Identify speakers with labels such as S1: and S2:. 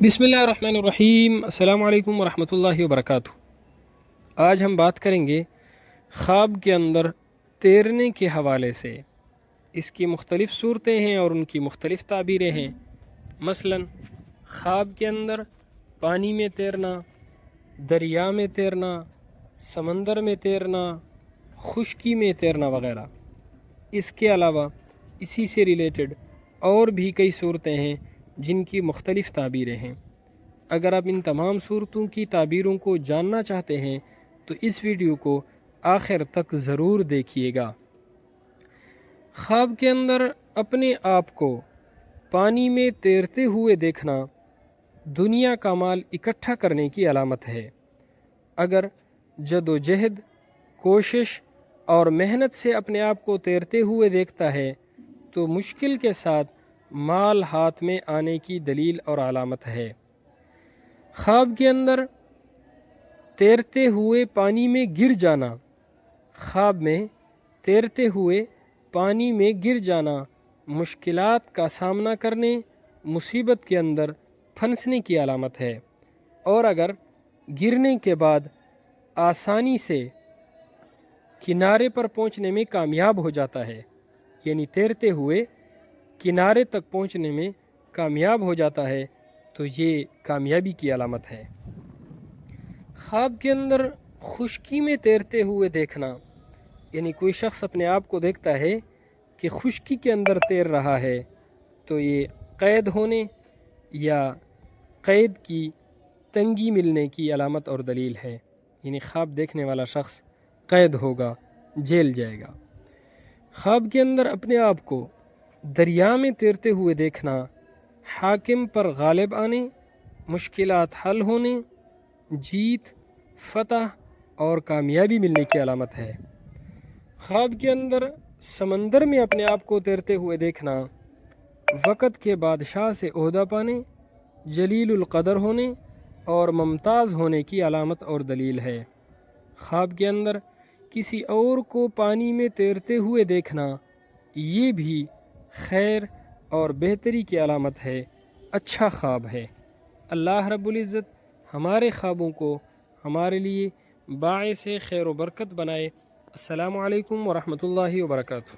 S1: بسم اللہ الرحمن الرحیم۔ السلام علیکم ورحمۃ اللہ وبرکاتہ۔ آج ہم بات کریں گے خواب کے اندر تیرنے کے حوالے سے۔ اس کی مختلف صورتیں ہیں اور ان کی مختلف تعبیریں ہیں۔ مثلا خواب کے اندر پانی میں تیرنا، دریا میں تیرنا، سمندر میں تیرنا، خشکی میں تیرنا وغیرہ۔ اس کے علاوہ اسی سے ریلیٹڈ اور بھی کئی صورتیں ہیں جن کی مختلف تعبیریں ہیں۔ اگر آپ ان تمام صورتوں کی تعبیروں کو جاننا چاہتے ہیں تو اس ویڈیو کو آخر تک ضرور دیکھیے گا۔ خواب کے اندر اپنے آپ کو پانی میں تیرتے ہوئے دیکھنا دنیا کا مال اکٹھا کرنے کی علامت ہے۔ اگر جد و جہد، کوشش اور محنت سے اپنے آپ کو تیرتے ہوئے دیکھتا ہے تو مشکل کے ساتھ مال ہاتھ میں آنے کی دلیل اور علامت ہے۔ خواب کے اندر تیرتے ہوئے پانی میں گر جانا، خواب میں تیرتے ہوئے پانی میں گر جانا مشکلات کا سامنا کرنے، مصیبت کے اندر پھنسنے کی علامت ہے، اور اگر گرنے کے بعد آسانی سے کنارے پر پہنچنے میں کامیاب ہو جاتا ہے، یعنی تیرتے ہوئے کنارے تک پہنچنے میں کامیاب ہو جاتا ہے تو یہ کامیابی کی علامت ہے۔ خواب کے اندر خشکی میں تیرتے ہوئے دیکھنا، یعنی کوئی شخص اپنے آپ کو دیکھتا ہے کہ خشکی کے اندر تیر رہا ہے تو یہ قید ہونے یا قید کی تنگی ملنے کی علامت اور دلیل ہے، یعنی خواب دیکھنے والا شخص قید ہوگا، جیل جائے گا۔ خواب کے اندر اپنے آپ کو دریا میں تیرتے ہوئے دیکھنا حاکم پر غالب آنے، مشکلات حل ہونے، جیت، فتح اور کامیابی ملنے کی علامت ہے۔ خواب کے اندر سمندر میں اپنے آپ کو تیرتے ہوئے دیکھنا وقت کے بادشاہ سے عہدہ پانے، جلیل القدر ہونے اور ممتاز ہونے کی علامت اور دلیل ہے۔ خواب کے اندر کسی اور کو پانی میں تیرتے ہوئے دیکھنا یہ بھی خیر اور بہتری کی علامت ہے، اچھا خواب ہے۔ اللہ رب العزت ہمارے خوابوں کو ہمارے لیے باعث خیر و برکت بنائے۔ السلام علیکم ورحمۃ اللہ وبرکاتہ۔